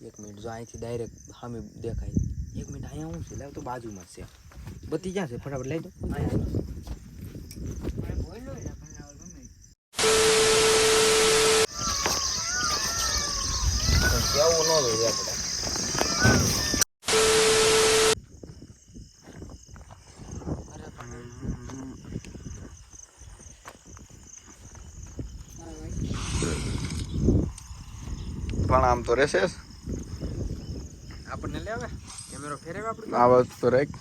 1 minute જો અહીંથી direct સામે દેખાય 1 મિનિટ અહીંયા હું છે લાવ તો બાજુમાં છે બત્તી ક્યાં છે ફટાફટ લઈ દો કેવું ન જોઈએ આપણે પણ આમ તો રહેશે આપણને લેવે કેમેરો ફેરવે આપણે આ વાત તો રાખ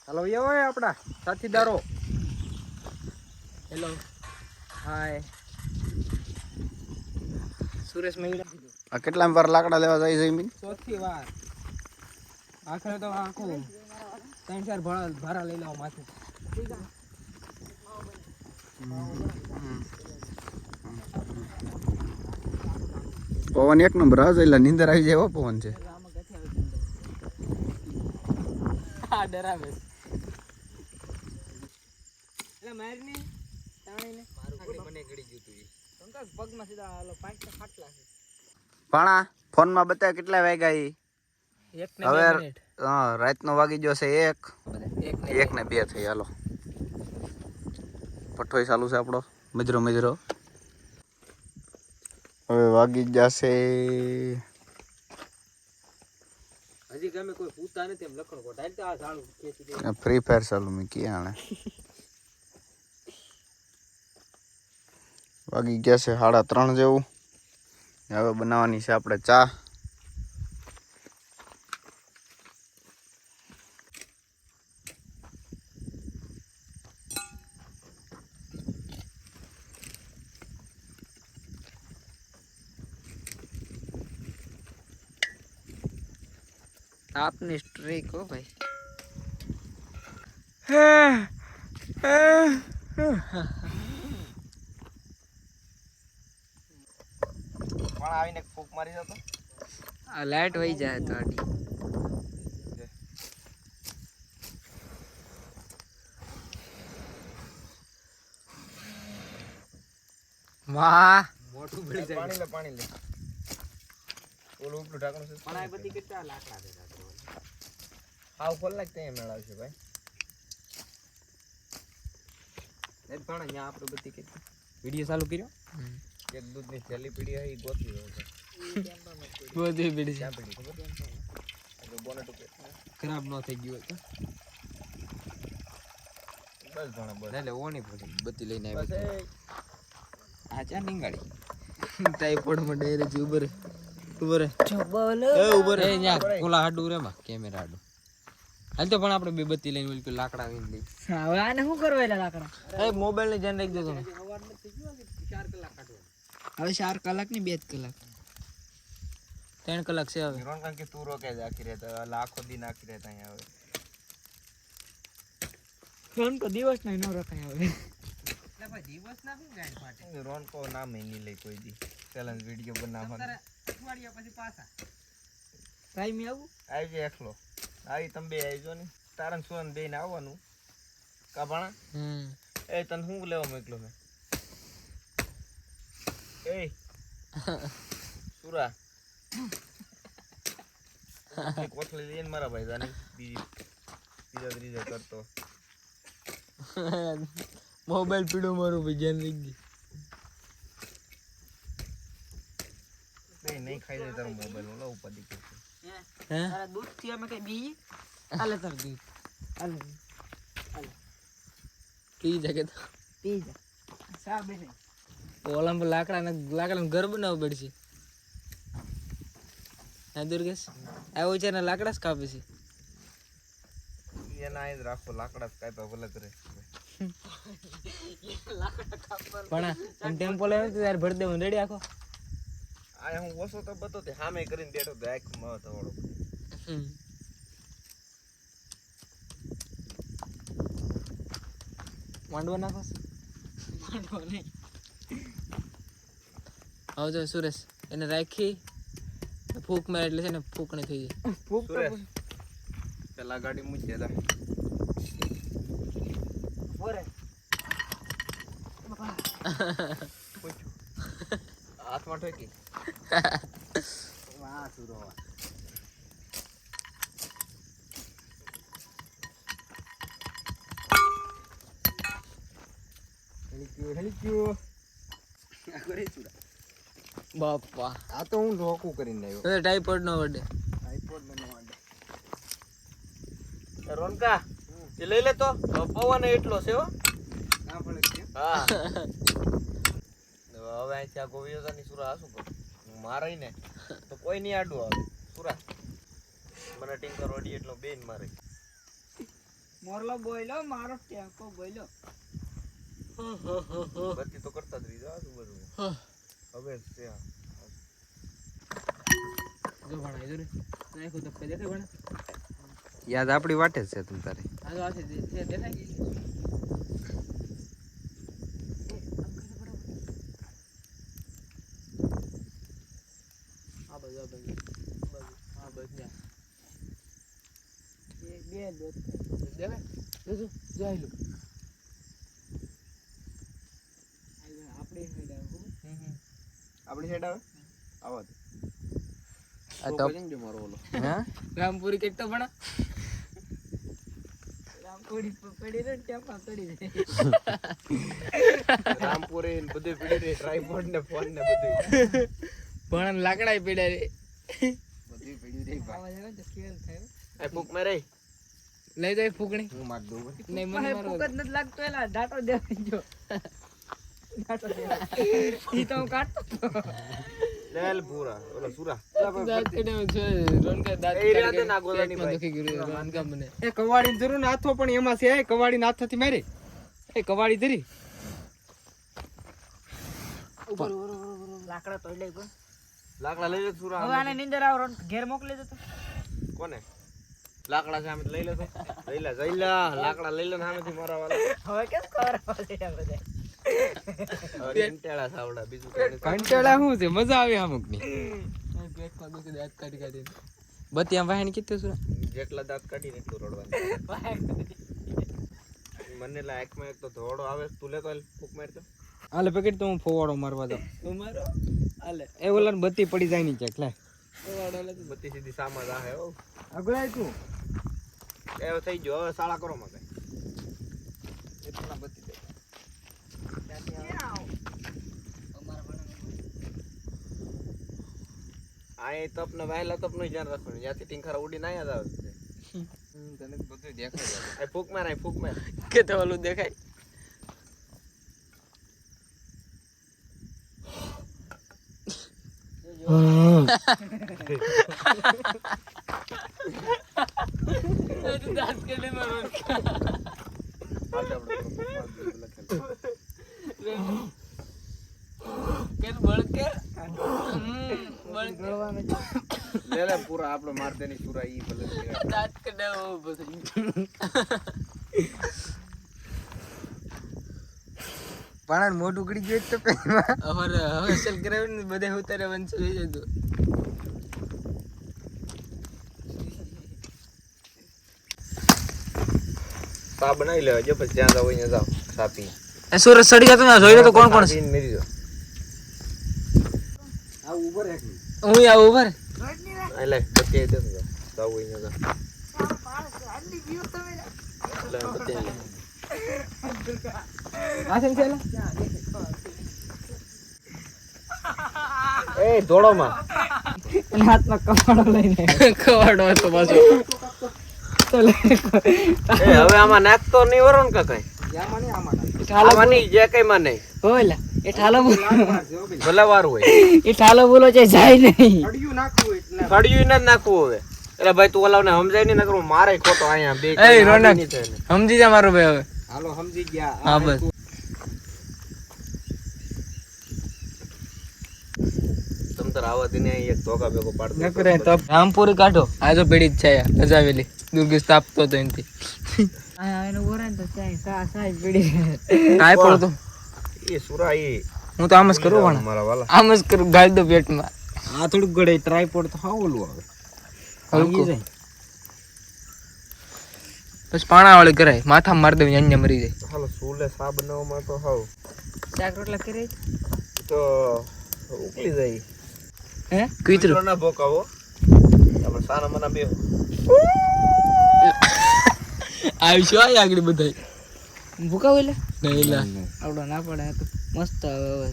હાલો એવો આપડા સાથીદારો હેલો હાય સુરેશ મહિડા આ કેટલા વાર લાકડા લેવા જાય છે મીન ચોથી વાર આખરે તો આખું 3-4 ભારા લઈ લેવા માથે પવન એક નંબર આ જઈલા નીંદર આવી જાય એવો પવન છે આ ડરાવે એટલે મારની તાણીને મારું મને ગડી ગયું તું સંકાસ પગમાં સીધા હાલો 5 ફાટલા છે પાણા ફોન માં બતાય કેટલા વાગ્યા ઈ 1 ને 2 મિનિટ હા રાતનો વાગી ગયો છે 1 ને 2 થઈ હાલો પઠોય ચાલુ છે આપણો મજરો હવે વાગી જશે હજી ગમે કોઈ પૂતા નથી એમ લખણ કોટ હાલ તો આ ઝાડું ખેંચી દે ફ્રી ફાયર ચાલુ મી ક્યાં વાગી ગયા છે 3:30 જેવું હવે બનાવવાની છે આપણે ચા આપની સ્ટ્રીક હો ભાઈ પણ આવીને ફૂક મારી જતો આ લાઈટ વહી જાય તો આડી વાહ મોટું ભળી જાય પાણી લે ઓલું ઉપલું ઢાંકણું છે પણ આ બધી કેટલા લાકડા છે આવ ખોલ લાગતે એ મેળાવશે ભાઈ એ પણ અહીંયા આપણે બધી કેટલી વિડિયો ચાલુ કર્યો કે દૂધની થેલી પીડી હઈ ગોતવી હોય બધી પીડી ક્યાં પીડી ખબર તો બોનેટ ઉપર ખરાબ ન થઈ ગયું હોય બસ ભણા બસ એટલે ઓણી પડી બધી લઈને આવ્યો આ ચા નીંગાડી ટાઈપોડ માં ડેરે ઉભર ઉભર એ ન્યા કોલા હાડું રે માં કેમેરા હાડું હાલ તો પણ આપણે બે બત્તી લઈને ઓલી પેલા લાકડા લઈને લઈ હવે આને શું કરવા એલા લાકડા એ મોબાઈલ ને ધ્યાન રાખજો તમે 4 કલાક કાઢો હવે 4 કલાક ની 2 કલાક 3 કલાક છે હવે રોનકાન કે તું રોકે જ આખી રહેતા લાખો દી નાખી રહેતા અહીંયા હવે રોન કો દિવસ નહીં નો રખાય હવે એટલે ભાઈ દિવસ ના હું ગાડી ફાટે રોન કો નામ નહીં લઈ કોઈ દી ચેલેન્જ વિડિયો બનાવવાનો અઠવાડિયા પછી પાછા ટાઈમ આવું આવજે એકલો આવી તમે બે આવજો ને તારન સુરન બે ને આવવાનું કાભાણા એ તને હું લેવા મોકલો મે એ સુરા કોથળી લઈને મારા ભાઈ જાને બીજા ત્રીજા કરતો મોબાઈલ પીડો મારું ભાઈ જાન લઈ ગઈ નહીં ખાઈ લે તારો મોબાઈલ ઓલા ઉપાડી કે હે તારા દૂધ થી અમે કઈ બી આલે તાર દૂધ આલે પી જકે તો પી જા સા બેને ઓલામ લાકડાનું ઘર બનાવવું પડશે હા દુર્ગેશ આવો છે ને લાકડા જ કાપે છે એના આઈ રાખો લાકડા જ કાપ્યા ભલે કરે પણ ટેમ્પો લેવો તો યાર ભર દેવું રેડી આખો આ હું ઓછો તો બતો તે સામે કરીને બેઠો તો આંખ માં થવાડો માંડવા નાખો માંડવા નહીં આવજો સુરેશ એને રાખી ફૂક મારે એટલે છે ને ફૂકણી થઈ જાય. ફૂક પેલા ગાડી મૂકી દે હાથમાં ઠોકી વાહ સુરો બાપા આ તો હું ઢોકું કરીને આવ્યો. ટાઈપોડ નો વડે રોનકા એ લઈ લે તો પવન એટલો છે હો. હા હવે અહીંથી આ ગોવિયોની સુરા આ શું કરું હું મારાય ને તો કોઈ નહીં આડું આવે સુરા મને ટિંકર ઓડી એટલો બેન મારે મોરલો બોયલો મારો ટેમ્પો બોયલો બત્તી તો કરતા જ રીજો આ શું બધું હવે છે જો ભણાય જો રે નાખો તો કઈ દેખાય ભણા યાદ આપણી વાટે જ છે તમ તારે આ તો આ છે દેખાય આ બધું આ બસ ને એક બે દોત દેખાય જો જાય લો આપણે આપણી સાઈડ આવે આવો આ તો મારો ઓલો હા રામપુરી કેટલો ભણા રામપુરી પડી રે ટેમ્પા પડી રે રામપુરી ને બધું પડી રે ટ્રાઈપોડ ને ફોન ને બધું ભણા લાકડા પીડા રે બધું પડી રે આવાજ આવે તો કેલ થાય આ ફૂક મારે લઈ જાય ફૂકણી હું માર દઉં નહીં મને મને મારો ફૂક જ નથી લાગતો એલા ડાટો દેવા જો ડાટો દેવા ઈ તો હું કાઢતો લેલ પૂરા ઓલો સુરા દાંત કાઢ્યો છે રોનકા દાંત એ રાતે ના ગોલાની ભાઈ દુખી ગયું રોનકા મને એ કવાડી જરૂર ને હાથો પણ એમાં છે એ કવાડી ના હાથથી મારે એ કવાડી ધરી ઉપર લાકડા તોડી લઈ ગયો લાકડા લઈ લે સુરા હવે આને નીંદર આવ ઘેર મોકલી દે તો કોને લાકડા સામે લઈ લે તો લઈ લે લાકડા લઈ લે સામેથી મારા વાળા હવે કેમ ખબર પડે આ બધા કંટાળા સાવડા બીજું કઈ કંટાળા શું છે મજા આવે અમુક ની પેટમાં દુખે દાંત કાઢી કાઢીને બત્તી આમ વાહન કીધું સુરા જેટલા દાંત કાઢીને એટલું રડવાનું મને લાયકમાં એક તો ધોડો આવે તું લે તો ફૂક મારતો હાલે પેકેટ તો હું ફોવાડો મારવા દો ઉમારો આલે એ ઓલા બત્તી પડી જાય ની ચેક લે બત્તી સીધી સામા જાહે હો અગળાય તું એ થઈ ગયો હવે શાળા કરો માં કઈ એટલા બત્તી દે આ તપ ને વહેલા તપ નું ધ્યાન રાખવાનું જ્યાંથી ટીંખારા ઉડીને આયા જ આવે તને બધું દેખાય આ ફૂક માર કે તો ઓલું દેખાય દાંત કાઢી મારો કેમ બળકે લે પૂરા આપણે માર દેની સુરા ઈ ભલે દાંત કઢાવો પછી પાણા મોઢું ઉગડી ગયું તો પેમાં અમારે હવે સેલ કરાવીને બધા ઉતારે વંશ લઈ જતો સા બનાવી લેવા જો પછી જ્યાં જાવ અહીંયા જાવ સાપી એ સુરત સડી જતો ને જોઈ લે તો કોણ કોણ છે મેરી જો આ ઉપર એક હું આવું ઉપર આ લે બત્તી દે તો જાવ અહીંયા જાવ લે બત્તી લે આ છે ને એ ધોળો માં એના હાથમાં કમાડો લઈને ખવાડો હતો પાછો એ હવે આમાં નાખતો નહીં વરો ને કઈ યામાં નહીં આમાં આમાં નહીં જે કઈ માં નહીં ઓલા એ ઠાલો ભલે વાર હોય એ ઠાલો બોલો છે જાય નહીં અડિયું નાખવું એટલે ખડિયું ન નાખવું હવે એટલે ભાઈ તું ઓલાને સમજાય નહીં નકરું મારે ખોટો અહીંયા બે એ રોનક સમજી જા મારો ભાઈ હવે હાલો સમજી ગયા હા બસ તમ તાર આવા દિને એક ધોકા ભેગો પાડ દે નકરે તપ રામપુરી કાઢો આ તો પેડી જ છે રજાવેલી દુર્ગેશ તાપતો તો એનથી આ એનો ઓરા તો ચાય સા પડી કાય પડતો એ સુરા એ હું તો આમ જ કરું પણ મારા વાલા આમ જ કરું ગાળ દો પેટમાં આ થોડુંક ગળે ટ્રાયપોડ તો હા ઓલું આવે હલકું જાય બસ પાણા વાળી કરાય માથા મારી દે અહીંયા મરી જાય હાલો સુલે સા બનાવવામાં તો હાવ શાક રોટલા કરે તો ઉકલી જાય હે કીતરું ના ભોકાવો આપણે સાના મના બે આવીશું આ આગળ બધાય ભૂકાવ એટલે નહીં લા આવડો ના પડે તો મસ્ત આવે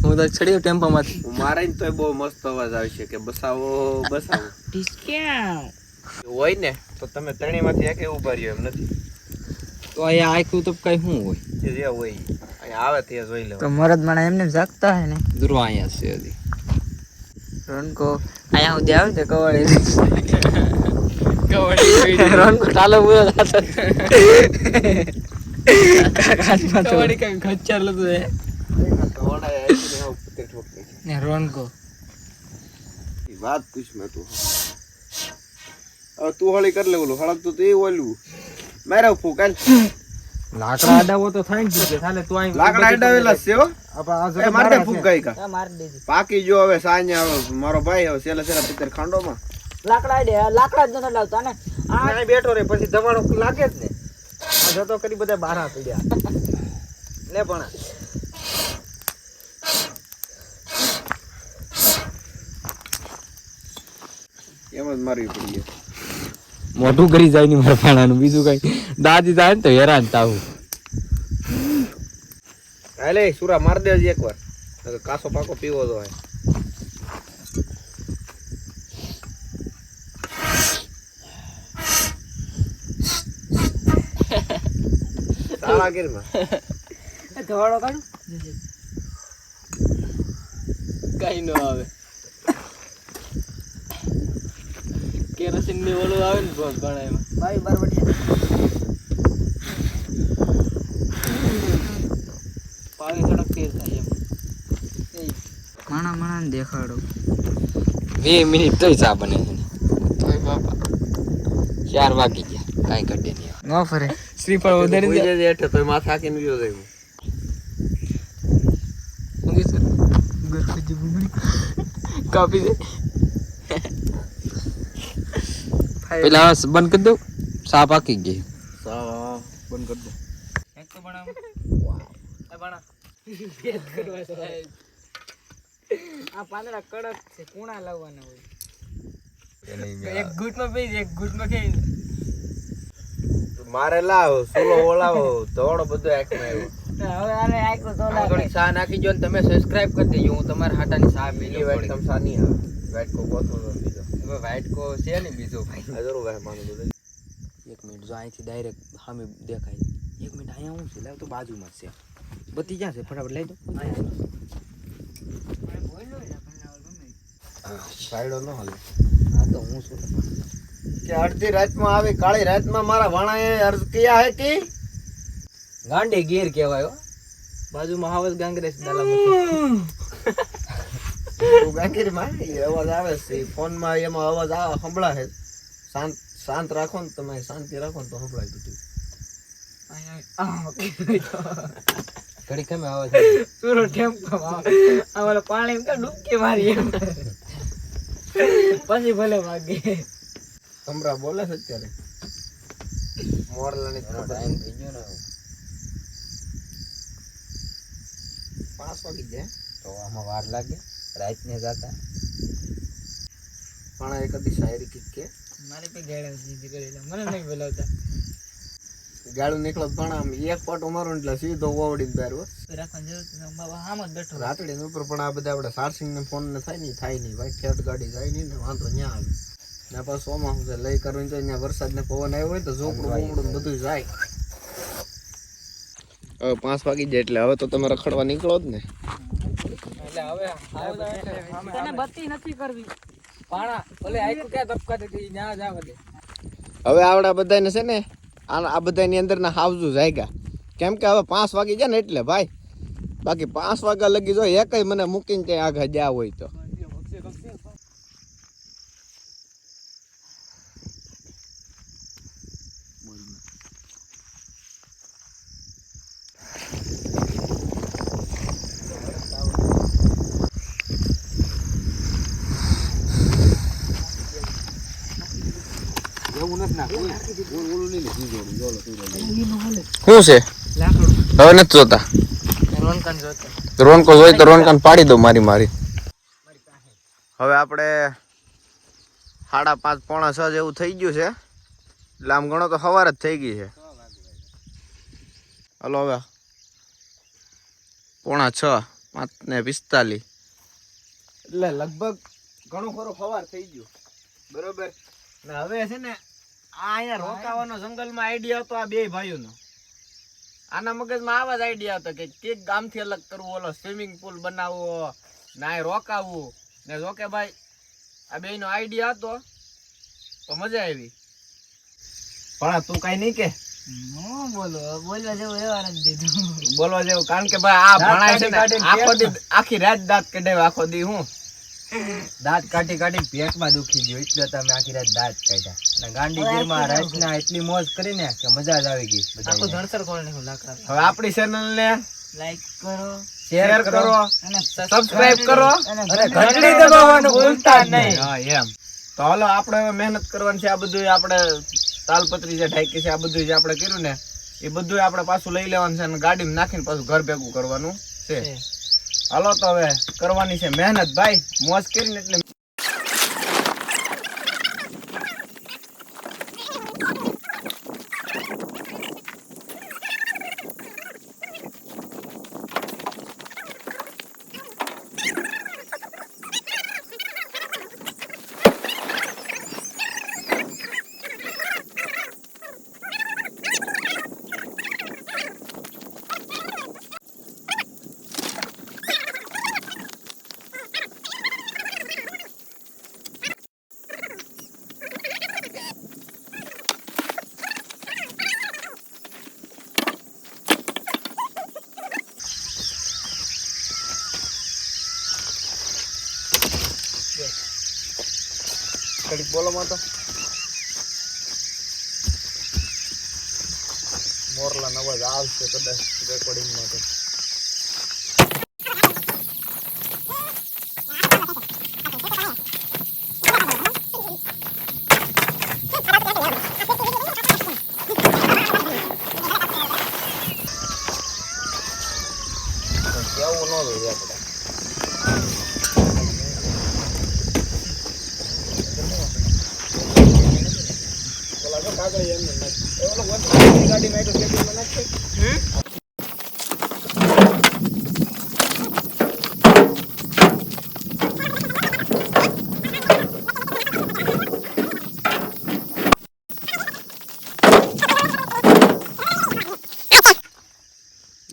હું તો ચડ્યો ટેમ્પામાંથી મારે તો બહુ મસ્ત અવાજ આવશે કે બસાવો બસાવો ડિસ્કાઉન્ટ હોય ને તો તમે ત્રણેયમાંથી એકે ઉભા રહ્યો એમ નથી તો અહીંયા આખ્યું તો કઈ શું હોય જે હોય અહીંયા આવે તે જોઈ લેવા તો મરદ માણા એમને જાગતા હે ને દૂરો અહીંયા છે હજી રોનકો અહીંયા સુધી આવે છે કવાડી રોનકો ચાલો પૂરો થતો કવાડી કઈ ખચ્ચર લતો હે ને રોનકો વાત પૂછ મેં તું હવે તું હળી કરી લે ઓલું હળક તો એ ઓલું મારે ફૂકાલ લાકડા અડાવો તો થાય ને કે થાલે તું અહીં લાકડા અડાવેલા છે હો એ મારે ફૂકાઈ કા માર દેજે પાકી જો હવે સાંજે આવે મારો ભાઈ હવે સેલા સેલા પિત્તર ખાંડોમાં લાકડા જ નથી લાવતા ને આ બેઠો રે પછી ધમાડો લાગે જ ને આ જતો કરી બધા બારા પડ્યા લે પણ એમ જ મારવી પડી મોઢું કરી જાય ની મારા પાણાનું બીજું કઈ દાદી થાય ને તો હેરાન થાવું હાલે સુરા માર દેજે એકવાર કાસો પાકો પીવો તો હે સાલા ગીરમાં ધવાડો કાઢું કઈ નો આવે કેરોસીન ની ઓલું આવે ને ઘણામાં ભાઈ બરબટિયા પાણી થોડોક તેજ થાય એમ માણા ને દેખાડો 2 મિનિટ તોય ચા બને છે ઓય બાપા 4 વાગી ગયા કાઈ કડે નહીં નો ફરે શ્રીફળ વધારી દે કોઈ જેઠે તો માથા હાકીને ગયો જાય કાપી દે પેલા બંધ કરી દઉં સાપ આકી ગઈ સા બંધ કરી દે એક તો બનાવ એ બના આ પાંદડા કડક છે કુણા લાવવાના હોય એક ગુટમાં પી એક ગુટમાં ખાઈ મારે લાવ સોલો ઓલાવો ધોળો બધો આંખમાં આવ્યો હવે આને આખો સોલા થોડીક સા નાખી જો ને તમે સબસ્ક્રાઇબ કરી દેજો હું તમારા હાટાની સા એ મિલી વાઈટ તમ સા નહીં આવે વાઈટ કો ગોતો તો બીજો હવે વાઈટ કો છે ને બીજો ભાઈ આ જરૂર ભાઈ માનું બધું 1 મિનિટ જો અહીંથી ડાયરેક્ટ સામે દેખાય 1 મિનિટ અહીંયા હું છે લાવ તો બાજુમાં જ છે બત્તી ક્યાં છે ફટાફટ લઈ દો સાઈડો ન હાલે હા તો હું શું કે અડધી રાતમાં આવે કાળી રાતમાં મારા વાણાએ અર્જ કિયા હે કે ગાંડી ગીર કહેવાય હો બાજુમાં હાવસ ગાંગરેસ દાલા તું ગાંગીર માં એ અવાજ આવે છે ફોન માં એમાં અવાજ આવે સંભળાય શાંત શાંત રાખો ને તમે શાંતિ રાખો ને તો સંભળાય બધું ઘડી કેમ આવે સુરો ટેમ્પો આમાં પાણી કે ડૂબકી મારી એમ પછી ભલે વાગે કમરા બોલે છે અત્યારે મોરલાની ટાઈમ થઈ ગયો ને 5 વાગી જાય તો આમાં વાર લાગે રાત ને જાતા પણ એક દી શાયરી કીક કે મારી પે ગેડા જીધી કરેલા મને નહીં બોલાવતા ગાડું નીકળો પણ આમ એક પાટો મારો એટલે સીધો ઓવડી બેરવો રાખવાની જરૂર નથી બાબા આમ જ બેઠો રાતડી ઉપર પણ આ બધા આપણે ચાર્જિંગ ને ફોન ને થાય નહીં ભાઈ ખેત ગાડી જાય નહીં ને વાંધો ન્યા આવે ને પાછું સોમાં શું છે લઈ કરવું તો ત્યાં વરસાદ ને પવન આવ્યો હોય તો ઝોપડું બોપડું બધું જાય હવે 5 વાગી જાય એટલે હવે તો તમે રખડવા નીકળો જ ને એટલે હવે તને બત્તી નથી કરવી પાણા ઓલે આઈકુ કે ધપકા દે ન્યા જાવ દે હવે આવડા બધાને છે ને આ બધાની અંદર ના હાવજુ જાયગા કેમ કે હવે 5 વાગી જાય ને એટલે ભાઈ બાકી 5 વાગ્યા લગી જો એકય મને મૂકીને ત્યાં આગળ ગયા હોય તો શું છે હવે નથી જોતા રોનકાન જોતો રોનકો જોઈ તો રોનકાન પાડી દઉં મારી હવે આપણે 5:30 પોણા 6 જેવું થઈ ગયું છે એટલે આમ ગણો તો સવાર જ થઈ ગઈ છે હલો હવે 5:45 5:45 એટલે લગભગ ઘણું ખરું સવાર થઈ ગયું બરોબર ને હવે છે ને આ અહીંયા રોકાવાનો જંગલમાં આઈડિયા હતો આ બે ભાઈઓનો આના મગજમાં આવા જ આઈડિયા હતો કે કેક ગામથી અલગ કરવું ઓલો સ્વિમિંગ પુલ બનાવવો ના રોકાવું ને જોકે ભાઈ આ બેનો આઈડિયા હતો તો મજા આવી પણ તું કઈ નહીં કે બોલવા જેવું રહેવા નથી દીધું બોલવા જેવું કારણ કે ભાઈ આ ભણાય છે ને આખો દી આખી રાત દાંત કઢાવે આખો દી હું દાંત કાઢી પેટમાં દુખી ગયો એટલે તમે આખી રાત દાંત કાઢ્યા અને ગાંધીગીરમાં રાતના એટલી મોજ કરીને કે મજા જ આવી ગઈ આખું ધણસર ખોલ નાખ્યું લાકડા હવે આપણી ચેનલ ને લાઈક કરો શેર કરો અને સબસ્ક્રાઇબ કરો અને ઘંટડી દબાવવાનું ભૂલતા નહીં નહીં. હા એમ તો હાલો આપણે હવે મહેનત કરવાની છે આ બધું આપણે તાલપત્રી જે ઢાંકી છે આ બધું જે આપણે કર્યું ને એ બધું આપણે પાછું લઈ લેવાનું છે અને ગાડીમાં નાખીને પાછું ઘર ભેગું કરવાનું છે હાલો તો હવે કરવાની છે મહેનત ભાઈ મોજ કરીને એટલે કડીક બોલો માં તો મોરલા અવાજ આવશે કદાચ રેકોર્ડિંગમાં તો કેવું ન જોઈએ આપણે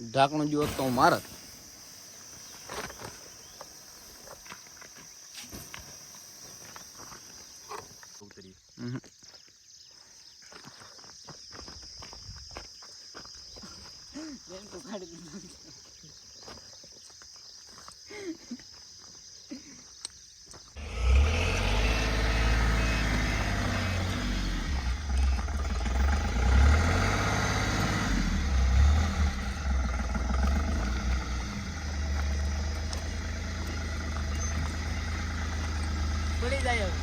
ઢાંકણું જો તો મારે પડી જાય હવે.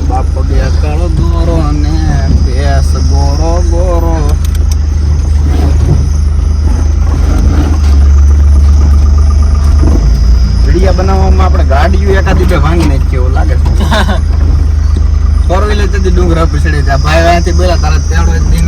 બાપ ગયા કાળો દોરો ને પેસ ગોરો ગોરો વિડિયા બનાવવામાં આપણે ગાડીઓ એકાદી બે ભાંગી નાખી એવું લાગે છે ફોર વ્હીલર તેથી ડુંગરા પછડે છે ભાઈ અહીંયાથી બોલા તારા તેડો દિન